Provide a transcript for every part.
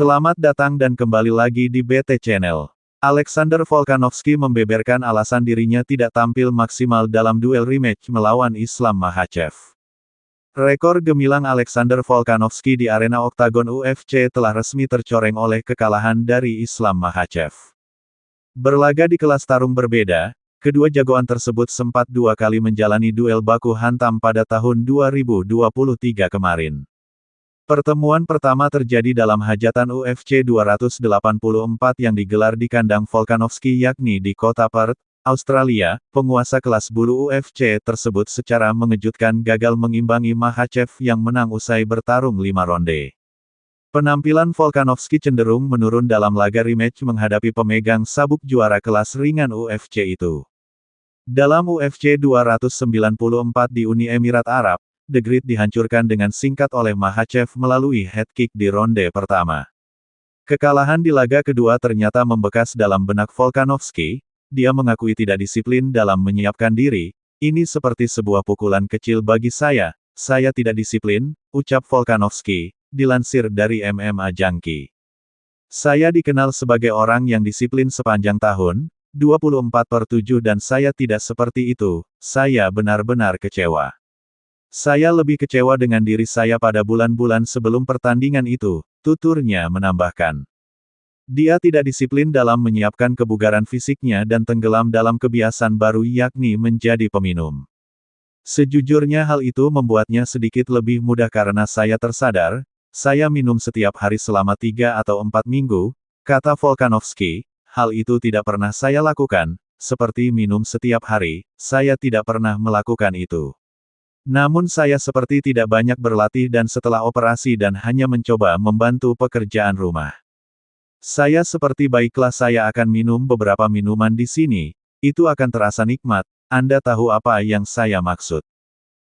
Selamat datang dan kembali lagi di BT Channel. Alexander Volkanovski membeberkan alasan dirinya tidak tampil maksimal dalam duel rematch melawan Islam Makhachev. Rekor gemilang Alexander Volkanovski di arena oktagon UFC telah resmi tercoreng oleh kekalahan dari Islam Makhachev. Berlaga di kelas tarung berbeda, kedua jagoan tersebut sempat dua kali menjalani duel baku hantam pada tahun 2023 kemarin. Pertemuan pertama terjadi dalam hajatan UFC 284 yang digelar di kandang Volkanovski yakni di kota Perth, Australia. Penguasa kelas bulu UFC tersebut secara mengejutkan gagal mengimbangi Makhachev yang menang usai bertarung 5 ronde. Penampilan Volkanovski cenderung menurun dalam laga rematch menghadapi pemegang sabuk juara kelas ringan UFC itu. Dalam UFC 294 di Uni Emirat Arab, The Great dihancurkan dengan singkat oleh Makhachev melalui head kick di ronde pertama. Kekalahan di laga kedua ternyata membekas dalam benak Volkanovski. Dia mengakui tidak disiplin dalam menyiapkan diri. Ini seperti sebuah pukulan kecil bagi saya tidak disiplin, ucap Volkanovski, dilansir dari MMA Junkie. Saya dikenal sebagai orang yang disiplin sepanjang tahun, 24/7 dan saya tidak seperti itu, saya benar-benar kecewa. Saya lebih kecewa dengan diri saya pada bulan-bulan sebelum pertandingan itu, tuturnya menambahkan. Dia tidak disiplin dalam menyiapkan kebugaran fisiknya dan tenggelam dalam kebiasaan baru yakni menjadi peminum. Sejujurnya hal itu membuatnya sedikit lebih mudah karena saya tersadar, saya minum setiap hari selama 3 atau 4 minggu, kata Volkanovski, hal itu tidak pernah saya lakukan, seperti minum setiap hari, saya tidak pernah melakukan itu. Namun saya seperti tidak banyak berlatih dan setelah operasi dan hanya mencoba membantu pekerjaan rumah. Saya seperti baiklah saya akan minum beberapa minuman di sini, itu akan terasa nikmat, Anda tahu apa yang saya maksud.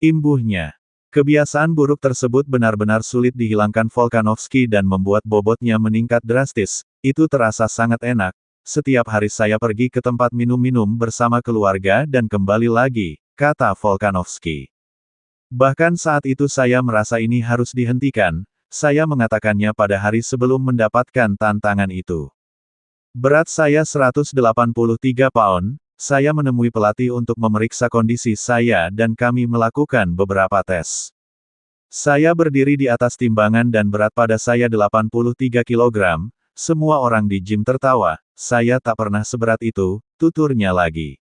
Imbuhnya. Kebiasaan buruk tersebut benar-benar sulit dihilangkan Volkanovski dan membuat bobotnya meningkat drastis, itu terasa sangat enak, setiap hari saya pergi ke tempat minum-minum bersama keluarga dan kembali lagi, kata Volkanovski. Bahkan saat itu saya merasa ini harus dihentikan, saya mengatakannya pada hari sebelum mendapatkan tantangan itu. Berat saya 183 pound, saya menemui pelatih untuk memeriksa kondisi saya dan kami melakukan beberapa tes. Saya berdiri di atas timbangan dan berat pada saya 83 kg, semua orang di gym tertawa, saya tak pernah seberat itu, tuturnya lagi.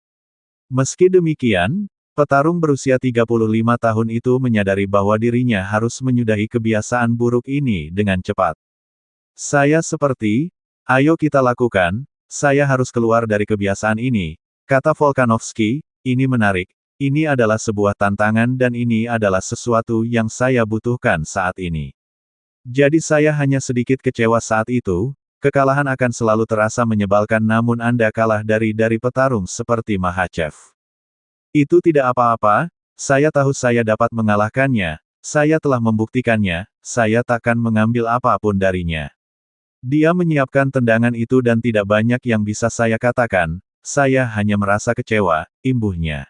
Meski demikian, petarung berusia 35 tahun itu menyadari bahwa dirinya harus menyudahi kebiasaan buruk ini dengan cepat. Saya seperti, ayo kita lakukan, saya harus keluar dari kebiasaan ini, kata Volkanovski, ini menarik, ini adalah sebuah tantangan dan ini adalah sesuatu yang saya butuhkan saat ini. Jadi saya hanya sedikit kecewa saat itu, kekalahan akan selalu terasa menyebalkan namun Anda kalah dari petarung seperti Makhachev. Itu tidak apa-apa, saya tahu saya dapat mengalahkannya, saya telah membuktikannya, saya takkan mengambil apapun darinya. Dia menyiapkan tendangan itu dan tidak banyak yang bisa saya katakan, saya hanya merasa kecewa, imbuhnya.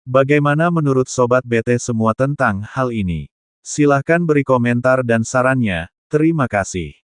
Bagaimana menurut Sobat BT semua tentang hal ini? Silahkan beri komentar dan sarannya, terima kasih.